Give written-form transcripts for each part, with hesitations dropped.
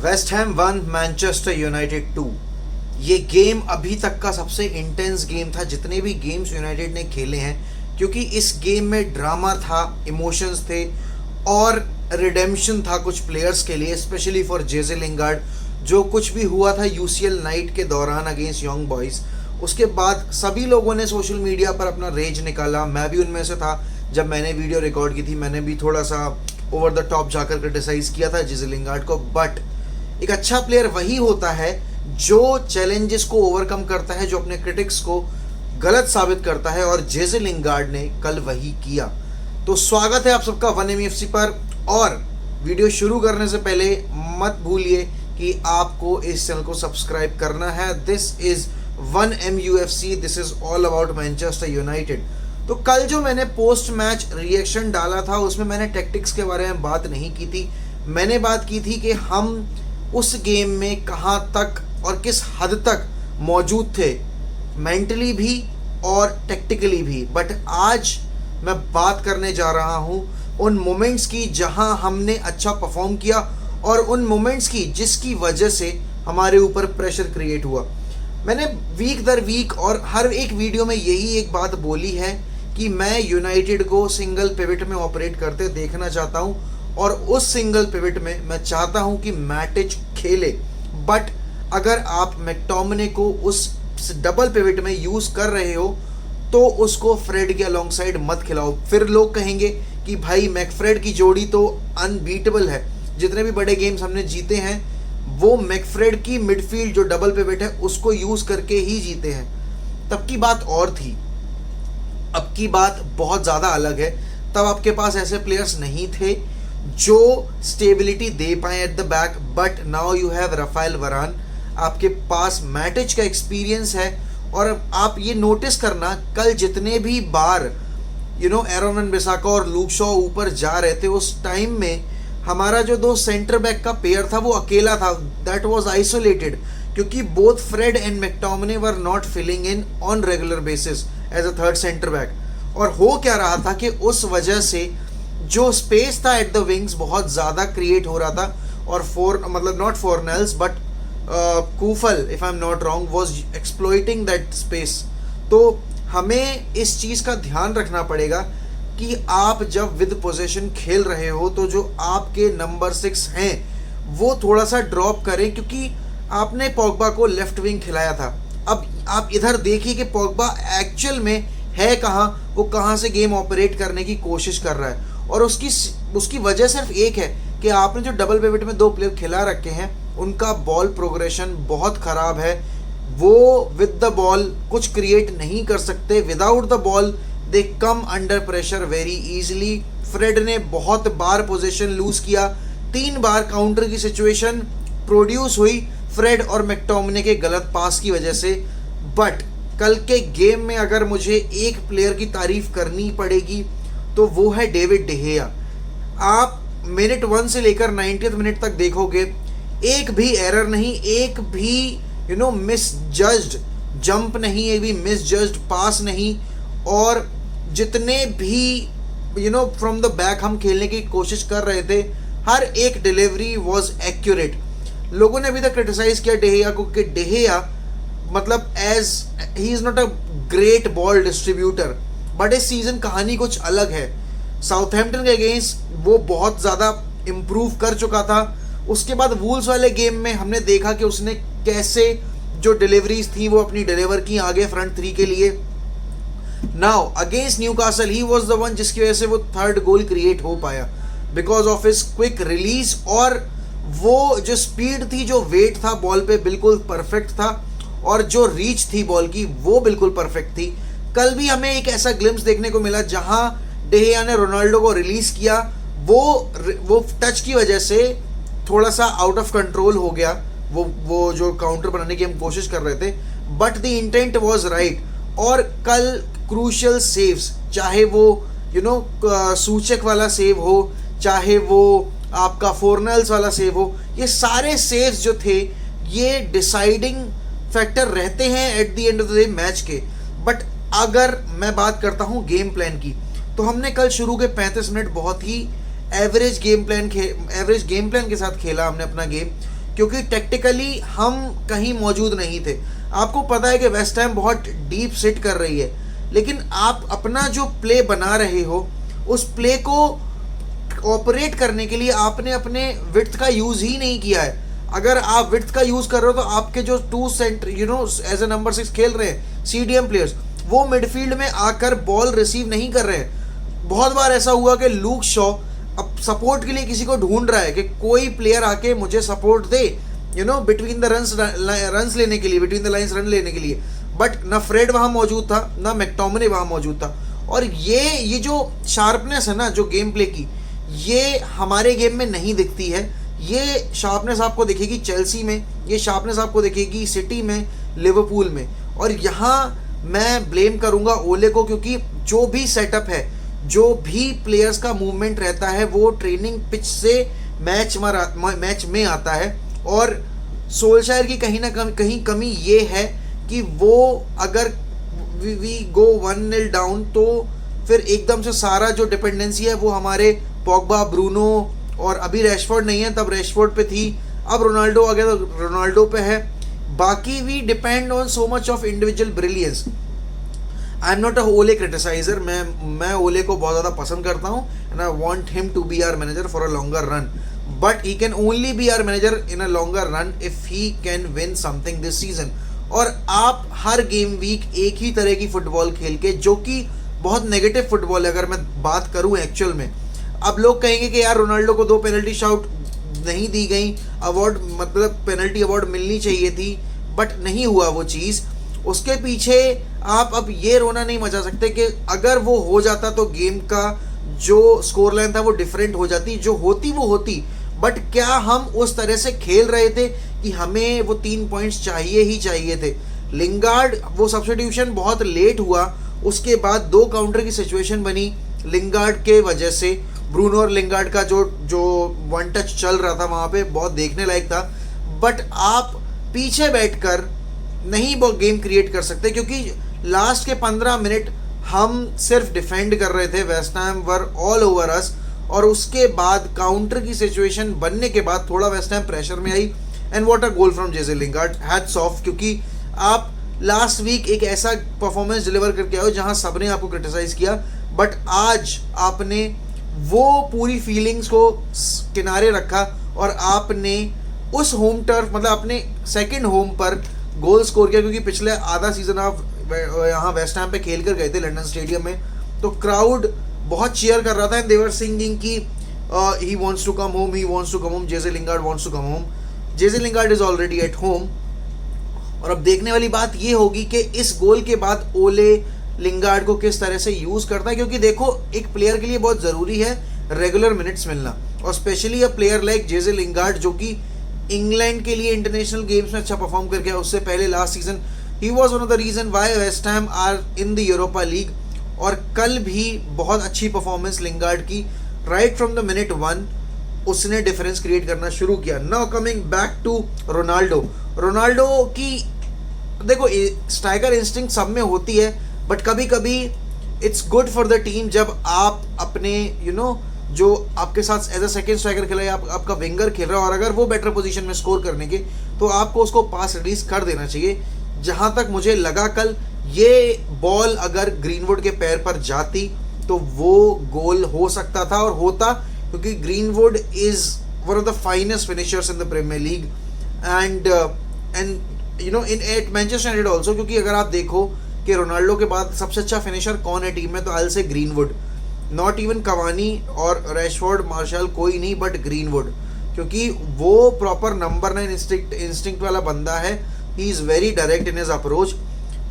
West Ham 1 Manchester United 2। ये game अभी तक का सबसे इंटेंस गेम था जितने भी गेम्स यूनाइटेड ने खेले हैं, क्योंकि इस गेम में ड्रामा था, इमोशंस थे और रिडेम्पशन था कुछ प्लेयर्स के लिए, स्पेशली फॉर जेजे लिंगार्ड। जो कुछ भी हुआ था यूसीएल नाइट के दौरान अगेंस्ट यंग बॉयज़, उसके बाद सभी लोगों ने सोशल मीडिया पर अपना रेज निकाला। मैं भी उनमें से था। जब मैंने वीडियो रिकॉर्ड की थी, मैंने भी थोड़ा सा ओवर द टॉप जाकर क्रिटिसाइज़ किया था जेजे लिंगार्ड को। बट एक अच्छा प्लेयर वही होता है जो चैलेंजेस को ओवरकम करता है, जो अपने क्रिटिक्स को गलत साबित करता है, और जेजे लिंगार्ड ने कल वही किया। तो स्वागत है आप सबका 1MEFC पर। और वीडियो शुरू करने से पहले मत भूलिए कि आपको इस चैनल को सब्सक्राइब करना है। This is 1MEFC, this is all about Manchester United. तो कल जो मैंने पोस्ट मैच रिएक्शन डाला था उसमें मैंने टैक्टिक्स के बारे में बात नहीं की थी। मैंने बात की थी कि हम उस गेम में कहाँ तक और किस हद तक मौजूद थे, मेंटली भी और टेक्टिकली भी। बट आज मैं बात करने जा रहा हूँ उन मोमेंट्स की जहाँ हमने अच्छा परफॉर्म किया, और उन मोमेंट्स की जिसकी वजह से हमारे ऊपर प्रेशर क्रिएट हुआ। मैंने वीक दर वीक और हर एक वीडियो में यही एक बात बोली है कि मैं यूनाइटेड को सिंगल पिवट में ऑपरेट करते देखना चाहता हूँ, और उस सिंगल पिवट में मैं चाहता हूँ कि मैटिच खेले। बट अगर आप मैकटोमिने को उस डबल पिवट में यूज़ कर रहे हो तो उसको फ्रेड के अलोंगसाइड मत खिलाओ। फिर लोग कहेंगे कि भाई मैकफ्रेड की जोड़ी तो अनबीटेबल है, जितने भी बड़े गेम्स हमने जीते हैं वो मैकफ्रेड की मिडफील्ड जो डबल पिवट है उसको यूज़ करके ही जीते हैं। तब की बात और थी, अब की बात बहुत ज़्यादा अलग है। तब आपके पास ऐसे प्लेयर्स नहीं थे जो स्टेबिलिटी दे पाए at the back, but now you have Raphael Varane. आपके पास मैटिच का एक्सपीरियंस है, और आप ये नोटिस करना कल जितने भी बार एरोन वन-बिसाका और लूक शॉ ऊपर जा रहे थे, उस टाइम में हमारा जो दो सेंटर बैक का पेयर था वो अकेला था, दैट वाज आइसोलेटेड, क्योंकि both Fred and McTominay were not filling in on regular basis as a third centre back. और हो क्या रहा था कि उस वजह से जो स्पेस था एट द विंग्स बहुत ज़्यादा क्रिएट हो रहा था, और not Fornals but Coufal, if I am not wrong, was exploiting that space. तो हमें इस चीज़ का ध्यान रखना पड़ेगा कि आप जब विद पोजीशन खेल रहे हो तो जो आपके नंबर 6 हैं वो थोड़ा सा ड्रॉप करें, क्योंकि आपने पोग्बा को लेफ्ट विंग खिलाया था। अब आप इधर देखिए कि पोग्बा एक्चुअल में है कहाँ, वो कहाँ से गेम ऑपरेट करने की कोशिश कर रहा है, और उसकी वजह सिर्फ एक है कि आपने जो डबल पिवट में 2 प्लेयर खिला रखे हैं उनका बॉल प्रोग्रेशन बहुत ख़राब है। वो विद द बॉल कुछ क्रिएट नहीं कर सकते, without the ball they come under pressure very easily. Fred ने बहुत बार पोजीशन लूज़ किया, 3 बार काउंटर की सिचुएशन प्रोड्यूस हुई फ्रेड और मैकटोमिने के गलत पास की वजह से। बट कल के गेम में अगर मुझे एक प्लेयर की तारीफ करनी पड़ेगी तो वो है डेविड डेहेया। आप मिनट 1 से लेकर 90th मिनट तक देखोगे, एक भी एरर नहीं, एक भी मिसजज्ड जंप नहीं, एक भी मिसजज्ड पास नहीं, और जितने भी फ्रॉम द बैक हम खेलने की कोशिश कर रहे थे हर एक डिलीवरी वाज एक्यूरेट। लोगों ने अभी तक क्रिटिसाइज किया डेहेया को कि डेहेया मतलब as he is not a great ball distributor, but इस सीज़न कहानी कुछ अलग है। साउथहैम्पटन के अगेंस्ट वो बहुत ज़्यादा इम्प्रूव कर चुका था। उसके बाद वूल्स वाले गेम में हमने देखा कि उसने कैसे जो डिलीवरीज थी वो अपनी डिलीवर की आगे फ्रंट 3 के लिए। Now against Newcastle he was the one जिसकी वजह से वो 3rd गोल क्रिएट हो पाया, because of his quick release, और वो जो स्पीड थी, जो वेट था बॉल पे बिल्कुल परफेक्ट था, और जो रीच थी बॉल की वो बिल्कुल परफेक्ट थी। कल भी हमें एक ऐसा ग्लिम्स देखने को मिला जहां डेहिया ने रोनाल्डो को रिलीज किया, वो टच की वजह से थोड़ा सा आउट ऑफ कंट्रोल हो गया, वो जो काउंटर बनाने की हम कोशिश कर रहे थे, but the intent was right. और कल क्रूशियल सेव्स, चाहे वो सूचक वाला सेव हो, चाहे वो आपका फोर्नेल्स वाला सेव हो, ये सारे सेव्स जो थे ये डिसाइडिंग फैक्टर रहते हैं at the end of the day match के। बट अगर मैं बात करता हूँ गेम प्लान की, तो हमने कल शुरू के 35 मिनट बहुत ही एवरेज गेम प्लान के साथ खेला हमने अपना गेम, क्योंकि टेक्टिकली हम कहीं मौजूद नहीं थे। आपको पता है कि वेस्ट हैम बहुत डीप सिट कर रही है, लेकिन आप अपना जो प्ले बना रहे हो उस प्ले को ऑपरेट करने के लिए आपने अपने विड्थ का यूज़ ही नहीं किया है। अगर आप विड्थ का यूज़ कर रहे हो तो आपके जो two centre as a number 6 खेल रहे हैं CDM प्लेयर्स, वो मिडफील्ड में आकर बॉल रिसीव नहीं कर रहे हैं। बहुत बार ऐसा हुआ कि लूक शॉ अब सपोर्ट के लिए किसी को ढूंढ रहा है कि कोई प्लेयर आके मुझे support they, between the runs लेने के लिए, बिटवीन द लाइंस रन लेने के लिए, बट ना फ्रेड वहाँ मौजूद था, ना मैकटोमिने वहाँ मौजूद था। और ये जो शार्पनेस है ना जो गेम प्ले की, ये हमारे गेम में नहीं दिखती है। ये शार्पनेस आपको दिखेगी चेल्सी में, ये शार्पनेस आपको दिखेगी सिटी में, लिवरपूल में। और यहाँ मैं ब्लेम करूँगा ओले को, क्योंकि जो भी सेटअप है, जो भी प्लेयर्स का मूवमेंट रहता है, वो ट्रेनिंग पिच से मैच में आता है। और सोल्शायर की कहीं ना कहीं कमी ये है कि वो अगर वी गो 1-0 डाउन तो फिर एकदम से सारा जो डिपेंडेंसी है वो हमारे पॉग्बा, ब्रूनो, और अभी रैशफोर्ड नहीं है, तब रैशफोर्ड पे थी, अब रोनाल्डो आ गया तो रोनाल्डो पे है। बाकी we depend on so much of individual brilliance. I am not a Ole criticiser, मैं ओले को बहुत ज़्यादा पसंद करता हूँ and I want him to be our manager for a longer run, but he can only be our manager in a longer run if he can win something this season. और आप हर गेम वीक एक ही तरह की football खेल के, जो कि बहुत नेगेटिव फुटबॉल है अगर मैं बात करूँ एक्चुअल में। अब लोग कहेंगे कि यार रोनाल्डो को 2 पेनल्टी शाउट नहीं दी गई, अवार्ड मतलब पेनल्टी अवार्ड मिलनी चाहिए थी, बट नहीं हुआ वो चीज़। उसके पीछे आप अब ये रोना नहीं मचा सकते कि अगर वो हो जाता तो गेम का जो स्कोर लाइन था वो डिफरेंट हो जाती, जो होती वो होती। बट क्या हम उस तरह से खेल रहे थे कि हमें वो 3 पॉइंट्स चाहिए ही चाहिए थे। लिंगार्ड वो सब्स्टिट्यूशन बहुत लेट हुआ, उसके बाद 2 काउंटर की सिचुएशन बनी लिंगार्ड के वजह से। ब्रूनो और लिंगार्ड का जो वन टच चल रहा था वहाँ पे बहुत देखने लायक था, बट आप पीछे बैठकर नहीं वो गेम क्रिएट कर सकते, क्योंकि लास्ट के 15 मिनट हम सिर्फ डिफेंड कर रहे थे, West Ham were all over us. और उसके बाद काउंटर की सिचुएशन बनने के बाद थोड़ा वेस्ट हैम प्रेशर में आई and what a goal from Jesse Lingard, hats off, क्योंकि आप लास्ट वीक एक ऐसा परफॉर्मेंस डिलीवर करके आए हो जहां सबने आपको क्रिटिसाइज किया, बट आज आपने वो पूरी फीलिंग्स को किनारे रखा और आपने उस होम टर्फ मतलब अपने सेकंड होम पर गोल स्कोर किया। क्योंकि पिछले आधा सीजन आप यहाँ वेस्ट हैम पे खेल कर गए थे लंदन स्टेडियम में, तो क्राउड बहुत चीयर कर रहा था एंड दे वर सिंगिंग कि he wants to come home, he wants to come home, Jesse Lingard wants to come home. Jesse Lingard is already at home. और अब देखने वाली बात ये होगी कि इस गोल के बाद ओले लिंगार्ड को किस तरह से यूज़ करता है, क्योंकि देखो एक प्लेयर के लिए बहुत ज़रूरी है रेगुलर मिनट्स मिलना, और स्पेशली अ प्लेयर लाइक जेसे लिंगार्ड जो कि इंग्लैंड के लिए इंटरनेशनल गेम्स में अच्छा परफॉर्म करके, उससे पहले last season he was one of the reason why West Ham are in the Europa League. और कल भी बहुत अच्छी परफॉर्मेंस लिंगार्ड की, राइट फ्रॉम द मिनट 1 उसने डिफरेंस क्रिएट करना शुरू किया। Now coming back to Ronaldo की देखो स्ट्राइकर इंस्टिंक्ट सब में होती है, बट कभी कभी it's good for the team जब आप अपने जो आपके साथ एज अ सेकेंड स्ट्राइकर खेल रहा है, आपका विंगर खेल रहा है, और अगर वो बेटर पोजीशन में स्कोर करने के, तो आपको उसको पास रिलीज कर देना चाहिए। जहाँ तक मुझे लगा कल ये बॉल अगर ग्रीनवुड के पैर पर जाती तो वो गोल हो सकता था और होता, क्योंकि Greenwood is one of the finest finishers in the Premier League and in at Manchester United also. क्योंकि अगर आप देखो कि रोनाल्डो के बाद सबसे अच्छा फिनिशर कौन है टीम में, तो I will say greenwood, not even Cavani और रैशफोर्ड मार्शल, कोई नहीं बट ग्रीनवुड, क्योंकि वो प्रॉपर नंबर 9 इंस्टिंक्ट वाला बंदा है। He is very direct in his approach.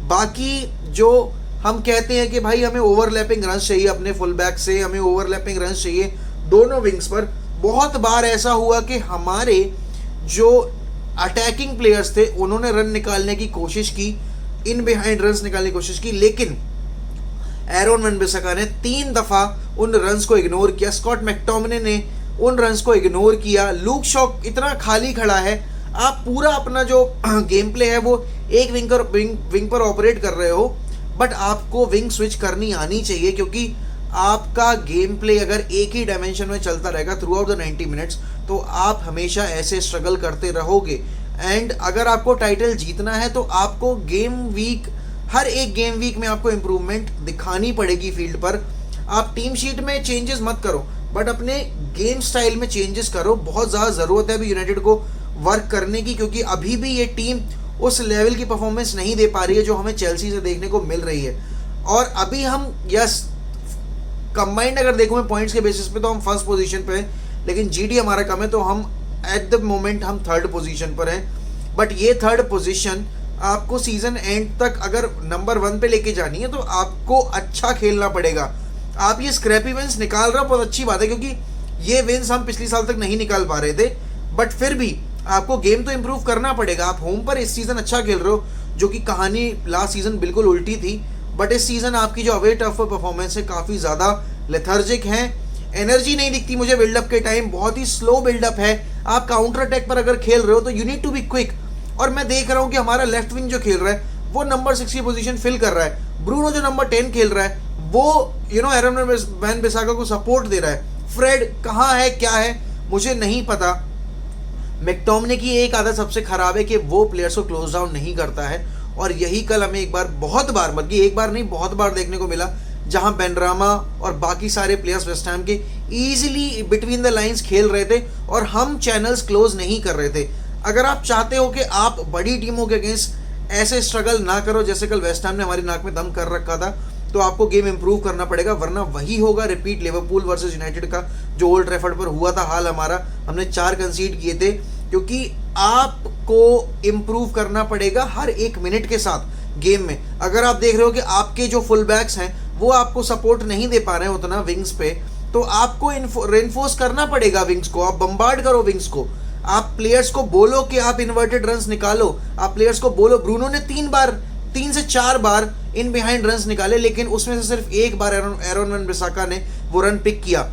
बाकी जो हम कहते हैं कि भाई हमें ओवरलैपिंग रन्स चाहिए अपने फुल बैक से, हमें ओवरलैपिंग रन्स चाहिए दोनों विंग्स पर, बहुत बार ऐसा हुआ कि हमारे जो अटैकिंग प्लेयर्स थे उन्होंने रन निकालने की कोशिश की, इन बिहाइंड रन्स निकालने की कोशिश की, लेकिन एरोन वन-बिसाका ने 3 दफ़ा उन रन्स को इग्नोर किया, स्कॉट मैकटोमिने ने उन रन्स को इग्नोर किया, लूक शॉ इतना खाली खड़ा है, आप पूरा अपना जो गेम प्ले है वो एक विंग पर ऑपरेट कर रहे हो, बट आपको विंग स्विच करनी आनी चाहिए, क्योंकि आपका गेम प्ले अगर एक ही डायमेंशन में चलता रहेगा थ्रू आउट द 90 मिनट्स तो आप हमेशा ऐसे स्ट्रगल करते रहोगे। एंड अगर आपको टाइटल जीतना है तो आपको हर एक गेम वीक में आपको इम्प्रूवमेंट दिखानी पड़ेगी फील्ड पर। आप टीम शीट में चेंजेस मत करो, बट अपने गेम स्टाइल में चेंजेस करो। बहुत ज़्यादा ज़रूरत है अभी यूनाइटेड को वर्क करने की, क्योंकि अभी भी ये टीम उस लेवल की परफॉर्मेंस नहीं दे पा रही है जो हमें चेल्सी से देखने को मिल रही है। और अभी हम कंबाइंड अगर देखूँ मैं पॉइंट्स के बेसिस पे तो हम फर्स्ट पोजीशन पे हैं, लेकिन जीडी हमारा कम है, तो हम एट द मोमेंट हम थर्ड पोजीशन पर हैं। बट ये थर्ड पोजीशन आपको सीजन एंड तक अगर नंबर 1 पे लेके जानी है तो आपको अच्छा खेलना पड़ेगा। आप ये स्क्रैपी विंस निकाल रहे हो, बहुत अच्छी बात है, क्योंकि ये विंस हम पिछले साल तक नहीं निकाल पा रहे थे। बट फिर भी आपको गेम तो इम्प्रूव करना पड़ेगा। आप होम पर इस सीज़न अच्छा खेल रहे हो, जो कि कहानी लास्ट सीज़न बिल्कुल उल्टी थी। बट इस सीज़न आपकी जो अवे टफ परफॉर्मेंस है काफ़ी ज़्यादा लेथर्जिक है। एनर्जी नहीं दिखती मुझे बिल्डअप के टाइम, बहुत ही स्लो बिल्डअप है। आप काउंटर अटैक पर अगर खेल रहे हो तो you need to be quick. और मैं देख रहा हूँ कि हमारा लेफ्ट विंग जो खेल रहा है वो नंबर 6 की पोजीशन फिल कर रहा है। ब्रूनो जो नंबर 10 खेल रहा है वो एरन वैन बिसाका को सपोर्ट दे रहा है। फ्रेड कहाँ है, क्या है, मुझे नहीं पता। मैकटोमिने की एक आदत सबसे खराब है कि वो प्लेयर्स को क्लोज डाउन नहीं करता है, और यही कल हमें बहुत बार बल्कि एक बार नहीं बहुत बार देखने को मिला, जहां बेनरामा और बाकी सारे प्लेयर्स वेस्ट हैम के ईजिली बिटवीन द लाइंस खेल रहे थे और हम चैनल्स क्लोज नहीं कर रहे थे। अगर आप चाहते हो कि आप बड़ी टीमों के अगेंस्ट ऐसे स्ट्रगल ना करो जैसे कल वेस्ट हैम ने हमारी नाक में दम कर रखा था, तो आपको गेम इंप्रूव करना पड़ेगा, वरना वही होगा रिपीट लिवरपूल वर्सेस यूनाइटेड का जो ओल्ड ट्रैफर्ड पर हुआ था हाल हमारा। हमने 4 कंसीड किए थे, क्योंकि आपको इम्प्रूव करना पड़ेगा हर एक मिनट के साथ गेम में। अगर आप देख रहे हो कि आपके जो फुल बैक्स हैं वो आपको सपोर्ट नहीं दे पा रहे हैं उतना विंग्स पे, तो आपको रेनफोर्स करना पड़ेगा विंग्स को। आप बम्बार्ड करो विंग्स को, आप प्लेयर्स को बोलो कि आप इन्वर्टेड रन्स निकालो। आप प्लेयर्स को बोलो, ब्रूनो ने 3 से 4 बार इन बिहाइंड रन्स निकाले, लेकिन उसमें से सिर्फ एक बार एरन वन बिसाका ने वो रन पिक किया।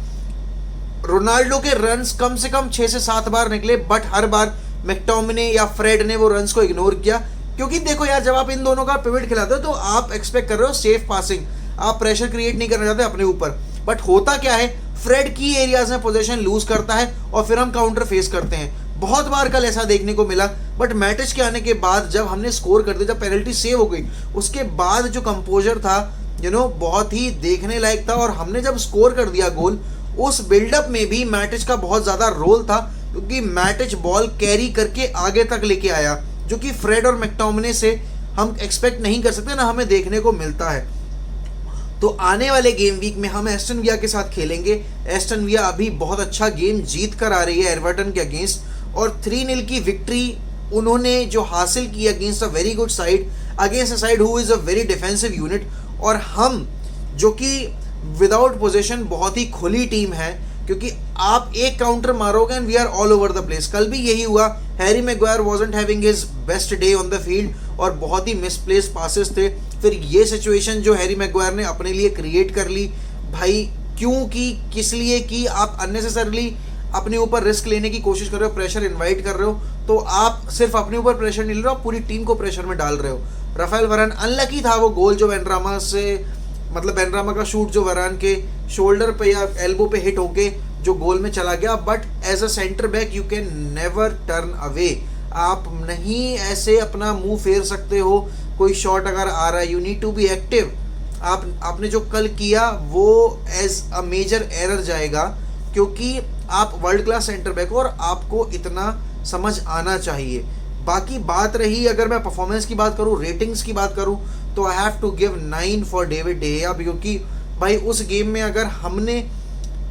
रोनाल्डो के रन्स कम से कम 6 से 7 बार निकले, बट हर बार मैकटोमिने या फ्रेड ने वो रन्स को इग्नोर किया। क्योंकि देखो यार, जब आप इन दोनों का पिवट खिलाते हो तो आप एक्सपेक्ट कर रहे हो सेफ पासिंग, आप प्रेशर क्रिएट नहीं करना चाहते अपने ऊपर। बट होता क्या है, फ्रेड की एरियाज में पोजीशन लूज करता है और फिर हम काउंटर फेस करते हैं। बहुत बार कल ऐसा देखने को मिला। बट मैटिच के आने के बाद जब हमने स्कोर कर दिया, जब पेनल्टी सेव हो गई, उसके बाद जो कंपोजर था बहुत ही देखने लायक था। और हमने जब स्कोर कर दिया गोल, उस बिल्डअप में भी मैटिच का बहुत ज़्यादा रोल था, क्योंकि मैटिच बॉल कैरी करके आगे तक लेके आया, जो कि फ्रेड और मैकटोमिने से हम एक्सपेक्ट नहीं कर सकते, ना हमें देखने को मिलता है। तो आने वाले गेम वीक में हम एस्टन विला के साथ खेलेंगे। एस्टन विला अभी बहुत अच्छा गेम जीत कर आ रही है एवर्टन के अगेंस्ट, और 3-0 की विक्ट्री उन्होंने जो हासिल की against a very good side, against a side who is a very defensive unit. और हम जो कि विदाउट पोजीशन बहुत ही खुली टीम है, क्योंकि आप एक काउंटर मारोगे and we are all over the place. कल भी यही हुआ। Harry Maguire wasn't having his best day on the field और बहुत ही मिसप्लेस्ड पासेस थे। फिर ये सिचुएशन जो हैरी मैग्वायर ने अपने लिए क्रिएट कर ली, भाई क्यों की, किस लिए की? आप अननेसेसरली अपने ऊपर रिस्क लेने की कोशिश कर रहे हो, प्रेशर इन्वाइट कर रहे हो, तो आप सिर्फ अपने ऊपर प्रेशर नहीं ले रहे हो, आप पूरी टीम को प्रेशर में डाल रहे हो। राफेल वरान अनलकी था वो गोल जो बेनरामा का शूट जो वरान के शोल्डर पे या एल्बो पे हिट होके जो गोल में चला गया। But as a centre back you can never turn away. आप नहीं ऐसे अपना मुंह फेर सकते हो कोई शॉट अगर आ रहा है। You need to be active. आपने जो कल किया वो एज अ मेजर एरर जाएगा, क्योंकि आप वर्ल्ड क्लास सेंटर बैक हो और आपको इतना समझ आना चाहिए। बाकी बात रही, अगर मैं परफॉर्मेंस की बात करूँ, रेटिंग्स की बात करूँ, तो I have to give 9 for David De Gea, क्योंकि भाई उस गेम में अगर हमने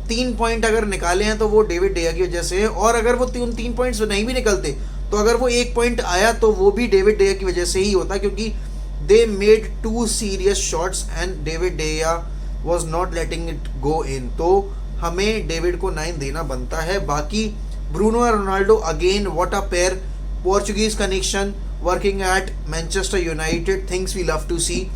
3 पॉइंट अगर निकाले हैं तो वो डेविड डे गीया की वजह से है। और अगर वो 3 पॉइंट्स नहीं भी निकलते तो अगर वो 1 पॉइंट आया तो वो भी डेविड डे गीया की वजह से ही होता, क्योंकि they made 2 serious shots and David De Gea was not letting it go in. तो हमें डेविड को 9 देना बनता है। बाकी ब्रूनो और Ronaldo again what a pair, Portuguese connection working at Manchester United, things we love to see.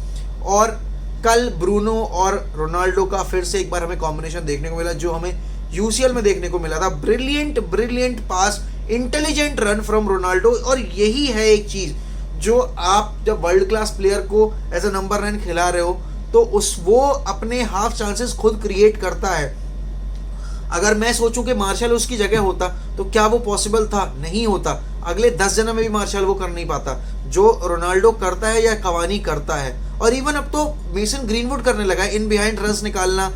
और कल ब्रूनो और रोनाल्डो का फिर से एक बार हमें कॉम्बिनेशन देखने को मिला जो हमें यूसीएल में देखने को मिला था। Brilliant pass, intelligent run from Ronaldo. और यही है एक चीज़ जो आप जब वर्ल्ड क्लास प्लेयर को एज अ नंबर 9 खिला रहे हो तो वो अपने हाफ चांसेस खुद क्रिएट करता है। अगर मैं सोचूं कि मार्शल उसकी जगह होता तो क्या वो पॉसिबल था? नहीं होता। अगले 10 जन्म में भी मार्शल वो कर नहीं पाता जो रोनाल्डो करता है या कवानी करता है। और इवन अब तो मेसन ग्रीनवुड करने लगा है, इन बिहाइंड रन्स निकालना,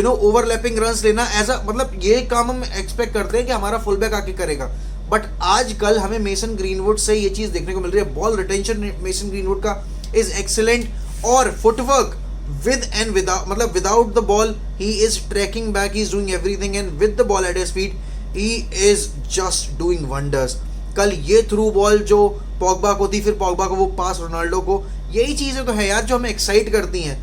ओवरलैपिंग रन्स लेना, ऐसा मतलब ये काम हम एक्सपेक्ट करते हैं कि हमारा फुल बैक आके करेगा। बट आजकल हमें मेसन ग्रीनवुड से ये चीज़ देखने को मिल रही है। बॉल रिटेंशन मेसन ग्रीनवुड का इज एक्सीलेंट, और फुटवर्क with and without, मतलब without the ball he is tracking back, he is doing everything, and with the ball at his feet he is just doing wonders. कल ये through ball जो Pogba को थी, फिर Pogba को वो पास Ronaldo को, यही चीज़ें तो है यार जो हमें एक्साइट करती हैं।